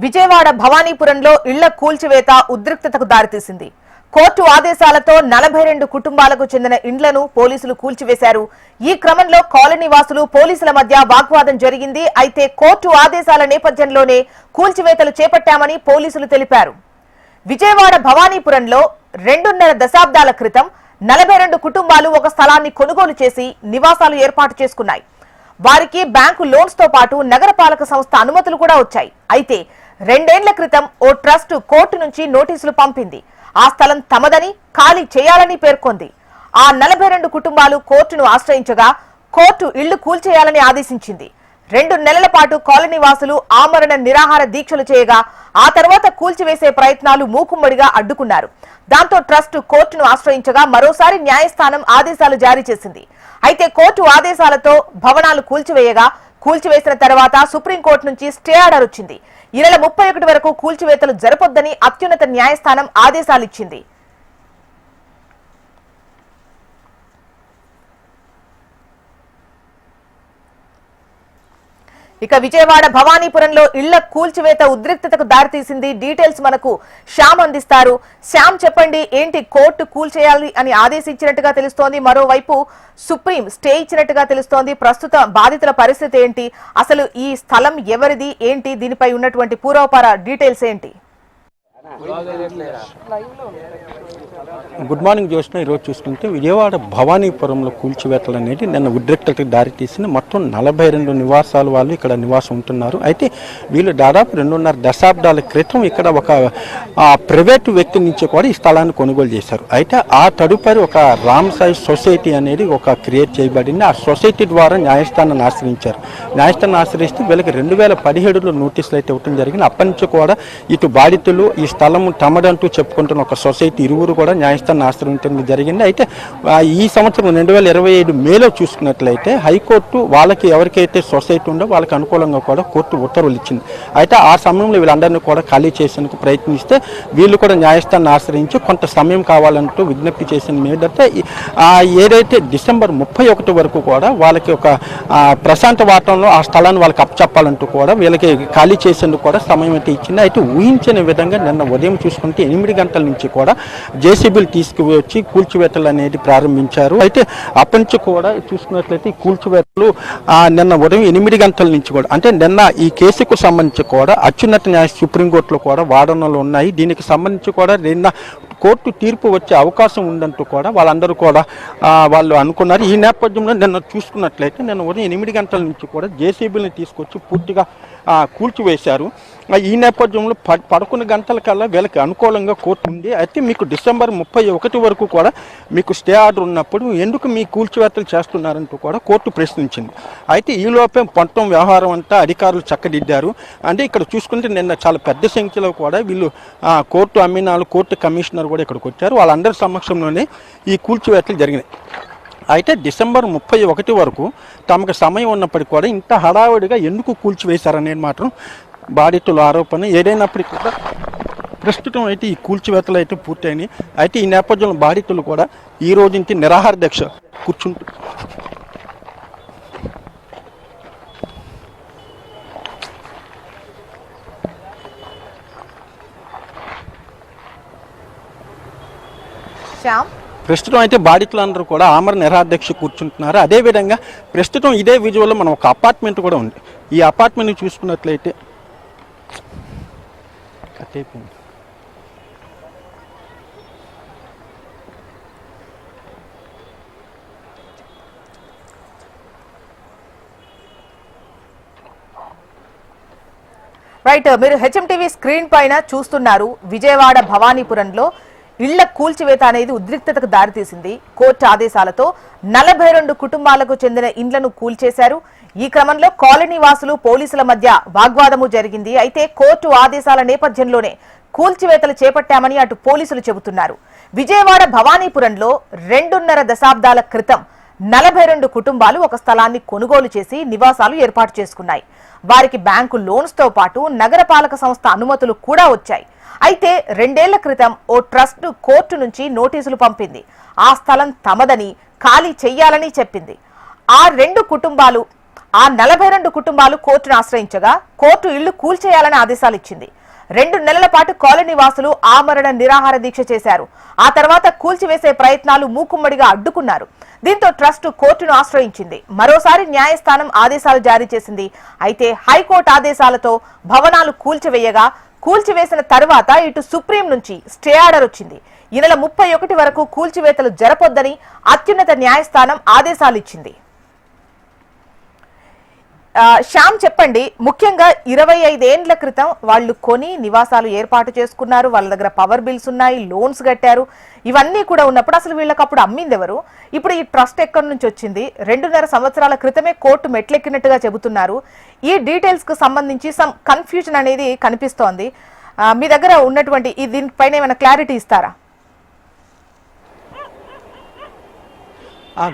విజయవాడ భవానీపురంలో ఇళ్ల కూల్చివేత ఉద్రిక్తతకు దారితీసింది. కోర్టు ఆదేశాలతో 42 కుటుంబాలకు చెందిన ఇండ్లను పోలీసులు కూల్చివేశారు. ఈ క్రమంలో కాలనీ వాసులు పోలీసుల మధ్య వాగ్వాదం జరిగింది. అయితే కోర్టు ఆదేశాల నేపథ్యంలోనే కూల్చివేతలు చేపట్టామని పోలీసులు తెలిపారు. విజయవాడ భవానీపురంలో 2.5 దశాబ్దాల క్రితం 42 కుటుంబాలు ఒక స్థలాన్ని కొనుగోలు చేసి నివాసాలు ఏర్పాటు చేసుకున్నాయి. వారికి బ్యాంకు లోన్స్ తో పాటు నగరపాలక సంస్థ అనుమతులు కూడా వచ్చాయి. అయితే 2 ఏళ్ల క్రితం ఓ ట్రస్ట్ కోర్టు నుంచి నోటీసులు పంపింది. ఆ స్థలం తమదని, ఖాళీ చేయాలని పేర్కొంది. ఆ 42 కుటుంబాలు కోర్టును ఆశ్రయించగా కోర్టు ఇళ్లు కూల్చేయాలని ఆదేశించింది. 2 నెలల పాటు కాలనీ వాసులు ఆమరణ నిరాహార దీక్షలు చేయగా ఆ తర్వాత కూల్చివేసే ప్రయత్నాలు మూకుమ్మడిగా అడ్డుకున్నారు. దాంతో ట్రస్ట్ కోర్టును ఆశ్రయించగా మరోసారి న్యాయస్థానం ఆదేశాలు జారీ చేసింది. అయితే కోర్టు ఆదేశాలతో భవనాలు కూల్చివేసిన తర్వాత సుప్రీంకోర్టు నుంచి స్టే ఆర్డర్ వచ్చింది. ఈ నెల 31 వరకు కూల్చివేతలు జరపొద్దని అత్యున్నత న్యాయస్థానం ఆదేశాలిచ్చింది. ఇక విజయవాడ భవానీపురంలో ఇళ్ల కూల్చివేత ఉద్రిక్తతకు దారితీసింది. డీటెయిల్స్ మనకు శ్యామ్ అందిస్తారు. శ్యామ్, చెప్పండి, ఏంటి కోర్టు కూల్చేయాలి అని ఆదేశించినట్టుగా తెలుస్తోంది, మరోవైపు సుప్రీం స్టే ఇచ్చినట్టుగా తెలుస్తోంది. ప్రస్తుత బాధితుల పరిస్థితి ఏంటి, అసలు ఈ స్థలం ఎవరిది, ఏంటి, దీనిపై ఉన్నటువంటి పూర్వపర డీటెయిల్స్ ఏంటి? Good morning Joshna. ఈరోజు చూసుకుంటే విజయవాడ భవానీపురంలో కూల్చివేతలు అనేది నిన్న ఉద్రిక్తతకు దారితీసింది. మొత్తం 42 నివాసాలు వాళ్ళు ఇక్కడ నివాసం ఉంటున్నారు. అయితే వీళ్ళు దాదాపు 2.5 దశాబ్దాల క్రితం ఇక్కడ ఒక ప్రైవేటు వ్యక్తి నుంచి కూడా ఈ స్థలాన్ని కొనుగోలు చేశారు. అయితే ఆ తదుపరి ఒక రామ్ సాయి సొసైటీ అనేది ఒక క్రియేట్ చేయబడింది. ఆ సొసైటీ ద్వారా న్యాయస్థానాన్ని ఆశ్రయించారు. న్యాయస్థానాన్ని ఆశ్రయిస్తే వీళ్ళకి 2017లో నోటీసులు అయితే ఇవ్వడం జరిగింది. అప్పటి నుంచి కూడా ఇటు బాధితులు ఈ స్థలం తమదంటూ చెప్పుకుంటున్న ఒక సొసైటీ ఇరువురు కూడా న్యాయస్థానాన్ని ఆశ్రయించడం జరిగింది. అయితే ఈ సంవత్సరం 2025 మేలో చూసుకున్నట్లయితే హైకోర్టు వాళ్ళకి ఎవరికైతే సొసైటీ ఉందో వాళ్ళకి అనుకూలంగా కూడా కోర్టు ఉత్తర్వులు ఇచ్చింది. అయితే ఆ సమయంలో వీళ్ళందరినీ కూడా ఖాళీ చేసేందుకు ప్రయత్నిస్తే వీళ్ళు కూడా న్యాయస్థానాన్ని ఆశ్రయించి కొంత సమయం కావాలంటూ విజ్ఞప్తి చేసిన మీదట ఏదైతే డిసెంబర్ 31 వరకు కూడా వాళ్ళకి ఒక ప్రశాంత వాతావరణంలో ఆ స్థలాన్ని వాళ్ళకి అప్పచెప్పాలంటూ కూడా వీళ్ళకి ఖాళీ చేసేందుకు కూడా సమయం అయితే ఇచ్చింది. అయితే ఊహించిన విధంగా నిన్న ఉదయం చూసుకుంటే 8 గంటల నుంచి కూడా జేసీబీలు తీసుకువచ్చి కూల్చివేతలు అనేది ప్రారంభించారు. అయితే అప్పటి నుంచి కూడా చూసుకున్నట్లయితే ఈ కూల్చివేతలు నిన్న ఉదయం 8 గంటల నుంచి కూడా, అంటే నిన్న ఈ కేసుకు సంబంధించి కూడా అత్యున్నత న్యాయ సుప్రీంకోర్టులో కూడా వాదనలు ఉన్నాయి. దీనికి సంబంధించి కూడా నిన్న కోర్టు తీర్పు వచ్చే అవకాశం ఉందంటూ కూడా వాళ్ళందరూ కూడా వాళ్ళు అనుకున్నారు. ఈ నేపథ్యంలో నిన్న చూసుకున్నట్లయితే నిన్న ఉదయం 8 గంటల నుంచి కూడా జేసీబీని తీసుకొచ్చి పూర్తిగా కూల్చివేశారు. ఈ నేపథ్యంలో 11 గంటల కల్లా వీళ్ళకి అనుకూలంగా కోర్టు ఉంది. అయితే మీకు డిసెంబర్ 31 వరకు కూడా మీకు స్టే ఆర్డర్ ఉన్నప్పుడు ఎందుకు మీ కూల్చివేతలు చేస్తున్నారంటూ కూడా కోర్టు ప్రశ్నించింది. అయితే ఈ లోపే మొత్తం వ్యవహారం అంతా అధికారులు చక్కదిద్దారు. అంటే ఇక్కడ చూసుకుంటే నిన్న చాలా పెద్ద సంఖ్యలో కూడా వీళ్ళు కోర్టు అమీనాలు, కోర్టు కమిషనర్ కూడా ఇక్కడికి వచ్చారు. వాళ్ళందరి సమక్షంలోనే ఈ కూల్చివేతలు జరిగినాయి. అయితే డిసెంబర్ 31 వరకు తమకు సమయం ఉన్నప్పటికీ కూడా ఇంత హడావుడిగా ఎందుకు కూల్చివేశారనేది మాత్రం బాధితుల ఆరోపణ. ఏదైనప్పటికీ కూడా ప్రస్తుతం అయితే ఈ కూల్చివేతలు అయితే పూర్తయినాయి. అయితే ఈ నేపథ్యంలో బాధితులు కూడా ఈ రోజు నుంచి నిరాహార దీక్ష కూర్చుంటారు. ప్రస్తుతం అయితే బాధితులందరూ కూడా ఆమరణ నిరాహార కూర్చుంటున్నారు. అదేవిధంగా ప్రస్తుతం ఇదే విజువల్లో మనం ఒక అపార్ట్మెంట్ కూడా ఉంది. ఈ అపార్ట్మెంట్ చూసుకున్నట్లయితే కట్టయిపోయింది. రైట్, మీరు హెచ్ఎంటీవీ స్క్రీన్ పైన చూస్తున్నారు. విజయవాడ భవానీపురంలో ఇళ్ల కూల్చివేత అనేది ఉద్రిక్తతకు దారితీసింది. కోర్టు ఆదేశాలతో 42 కుటుంబాలకు చెందిన ఇండ్లను కూల్చేశారు. ఈ క్రమంలో కాలనీ వాసులు పోలీసుల మధ్య వాగ్వాదము జరిగింది. అయితే కోర్టు ఆదేశాల నేపథ్యంలోనే కూల్చివేతలు చేపట్టామని అటు పోలీసులు చెబుతున్నారు. విజయవాడ భవానీపురంలో 2.5 దశాబ్దాల క్రితం 42 కుటుంబాలు ఒక స్థలాన్ని కొనుగోలు చేసి నివాసాలు ఏర్పాటు చేసుకున్నాయి. వారికి బ్యాంకు లోన్స్ తో పాటు నగరపాలక సంస్థ అనుమతులు కూడా వచ్చాయి. అయితే 2 ఏళ్ల క్రితం ఓ ట్రస్ట్ కోర్టు నుంచి నోటీసులు పంపింది. ఆ స్థలం తమదని, ఖాళీ చెయ్యాలని చెప్పింది. ఆ 2 కుటుంబాలు ఆ 42 కుటుంబాలు కోర్టును ఆశ్రయించగా కోర్టు ఇళ్లు కూల్చేయాలని ఆదేశాలు ఇచ్చింది. 2 నెలల పాటు కాలనీ వాసులు ఆమరణ నిరాహార దీక్ష చేశారు. ఆ తర్వాత కూల్చివేసే ప్రయత్నాలు మూకుమ్మడిగా అడ్డుకున్నారు. దీంతో ట్రస్టు కోర్టును ఆశ్రయించింది. మరోసారి న్యాయస్థానం ఆదేశాలు జారీ చేసింది. అయితే హైకోర్టు ఆదేశాలతో భవనాలు కూల్చివేయగా కూల్చివేసిన తర్వాత ఇటు సుప్రీం నుంచి స్టే ఆర్డర్ వచ్చింది. ఈ నెల 31 వరకు కూల్చివేతలు జరపొద్దని అత్యున్నత న్యాయస్థానం ఆదేశాలు ఇచ్చింది. శ్యామ్ చెప్పండి, ముఖ్యంగా 25 ఏండ్ల క్రితం వాళ్ళు కొని నివాసాలు ఏర్పాటు చేసుకున్నారు, వాళ్ళ దగ్గర పవర్ బిల్స్ ఉన్నాయి, లోన్స్ కట్టారు, ఇవన్నీ కూడా ఉన్నప్పుడు అసలు వీళ్ళకి అప్పుడు అమ్మింది ఎవరు? ఇప్పుడు ఈ ట్రస్ట్ ఎక్కడి నుంచి వచ్చింది? 2.5 సంవత్సరాల క్రితమే కోర్టు మెట్లెక్కినట్టుగా చెబుతున్నారు. ఈ డీటెయిల్స్ కు సంబంధించి సమ్ కన్ఫ్యూజన్ అనేది కనిపిస్తోంది. మీ దగ్గర ఉన్నటువంటి దీనిపైన ఏమైనా క్లారిటీ ఇస్తారా?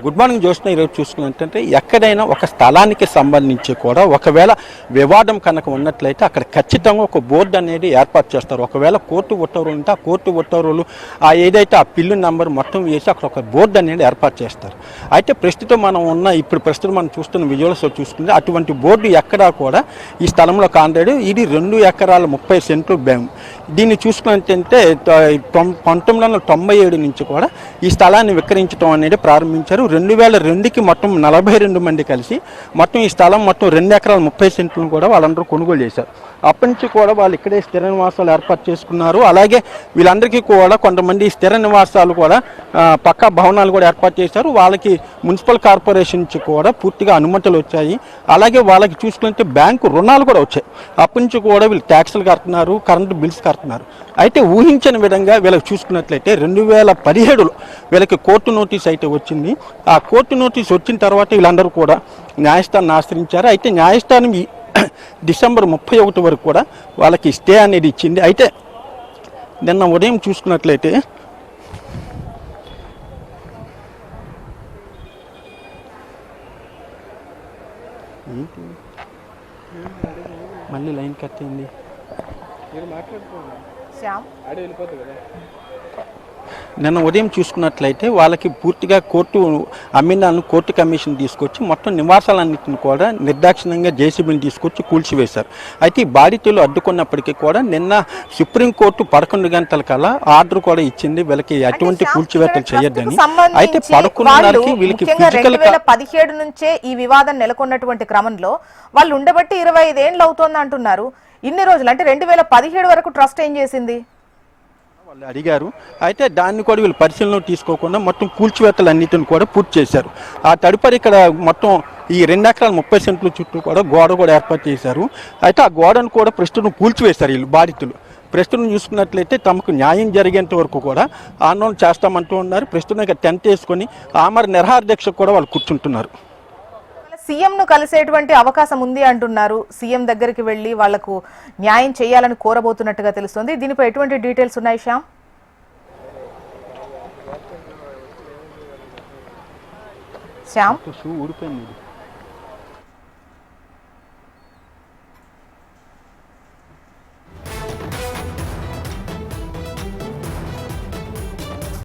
Good morning Jyotsna. ఈరోజు చూసుకున్నట్టంటే ఎక్కడైనా ఒక స్థలానికి సంబంధించి కూడా ఒకవేళ వివాదం కనుక ఉన్నట్లయితే అక్కడ ఖచ్చితంగా ఒక బోర్డు అనేది ఏర్పాటు చేస్తారు. ఒకవేళ కోర్టు ఉత్తర్వులు ఉంటే ఆ కోర్టు ఉత్తర్వులు ఏదైతే ఆ పిల్లు నెంబర్ మొత్తం వేసి అక్కడ ఒక బోర్డు అనేది ఏర్పాటు చేస్తారు. అయితే ప్రస్తుతం ప్రస్తుతం మనం చూస్తున్న విజువల్స్ చూసుకుంటే అటువంటి బోర్డు ఎక్కడా కూడా ఈ స్థలంలో కాంటాడు. ఇది 2 ఎకరాల 30 సెంట్లు దీన్ని చూసుకున్నట్టంటే 1997 నుంచి కూడా ఈ స్థలాన్ని విక్రయించడం అనేది ప్రారంభించారు. 2002కి మొత్తం 42 మంది కలిసి మొత్తం ఈ స్థలం మొత్తం 2 ఎకరాల 30 సెంట్లను కూడా వాళ్ళందరూ కొనుగోలు చేశారు. అప్పటి నుంచి కూడా వాళ్ళు ఇక్కడే స్థిర నివాసాలు ఏర్పాటు చేసుకున్నారు. అలాగే వీళ్ళందరికీ కూడా కొంతమంది స్థిర నివాసాలు కూడా పక్కా భవనాలు కూడా ఏర్పాటు చేశారు. వాళ్ళకి మున్సిపల్ కార్పొరేషన్ నుంచి కూడా పూర్తిగా అనుమతులు వచ్చాయి. అలాగే వాళ్ళకి చూసుకుంటే బ్యాంకు రుణాలు కూడా వచ్చాయి. అప్పటి నుంచి కూడా వీళ్ళు ట్యాక్సులు కడుతున్నారు, కరెంటు బిల్స్ కడుతున్నారు. అయితే ఊహించని విధంగా వీళ్ళకి చూసుకున్నట్లయితే 2017లో వీళ్ళకి కోర్టు నోటీస్ అయితే వచ్చింది. ఆ కోర్టు నోటీస్ వచ్చిన తర్వాత వీళ్ళందరూ కూడా న్యాయస్థానాన్ని ఆశ్రయించారు. అయితే న్యాయస్థానం డిసెంబర్ 31 వరకు కూడా వాళ్ళకి స్టే అనేది ఇచ్చింది. అయితే నిన్న ఉదయం చూసుకున్నట్లయితే మళ్ళీ లైన్ కట్ అయింది. నిన్న ఉదయం చూసుకున్నట్లయితే వాళ్ళకి పూర్తిగా కోర్టు అమ్మినాలను కోర్టు కమిషన్ తీసుకొచ్చి మొత్తం నివాసాలన్నింటిని కూడా నిర్దాక్షిణ్యంగా జేసీబీని తీసుకొచ్చి కూల్చివేశారు. అయితే ఈ బాధితులు అడ్డుకున్నప్పటికీ కూడా నిన్న సుప్రీంకోర్టు 11 గంటల కల్లా ఆర్డర్ కూడా ఇచ్చింది వీళ్ళకి ఎటువంటి కూల్చివేతలు చేయొద్దని. అయితే 11:30కి వీళ్ళకి 2017 నుంచే ఈ వివాదం నెలకొన్నటువంటి క్రమంలో వాళ్ళు ఉండబట్టి 25 ఏండ్లు అవుతోంది అంటున్నారు. ఇన్ని రోజులు అంటే 2017 వరకు ట్రస్ట్ ఏం చేసింది? వాళ్ళు అడిగారు. అయితే దాన్ని కూడా వీళ్ళు పరిశీలన తీసుకోకుండా మొత్తం కూల్చివేతలు అన్నిటిని కూడా పూర్తి చేశారు. ఆ తదుపరి ఇక్కడ మొత్తం ఈ 2 ఎకరాల 30 సెంట్ల చుట్టూ కూడా గోడ కూడా ఏర్పాటు చేశారు. అయితే ఆ గోడను కూడా ప్రస్తుతం కూల్చివేశారు వీళ్ళు బాధితులు. ప్రస్తుతం చూసుకున్నట్లయితే తమకు న్యాయం జరిగేంత వరకు కూడా ఆందోళన చేస్తామంటూ ఉన్నారు. ప్రస్తుతం ఇక టెంట్ వేసుకొని ఆమర నిరాహార దీక్ష కూడా వాళ్ళు కూర్చుంటున్నారు. సీఎం ను కలిసేటువంటి అవకాశం ఉంది అంటున్నారు. సీఎం దగ్గరికి వెళ్లి వాళ్లకు న్యాయం చేయాలని కోరబోతున్నట్టుగా తెలుస్తుంది. దీనిపై ఎటువంటి డీటెయిల్స్ ఉన్నాయి శ్యామ్? శ్యామ్ ఊడిపోయింది.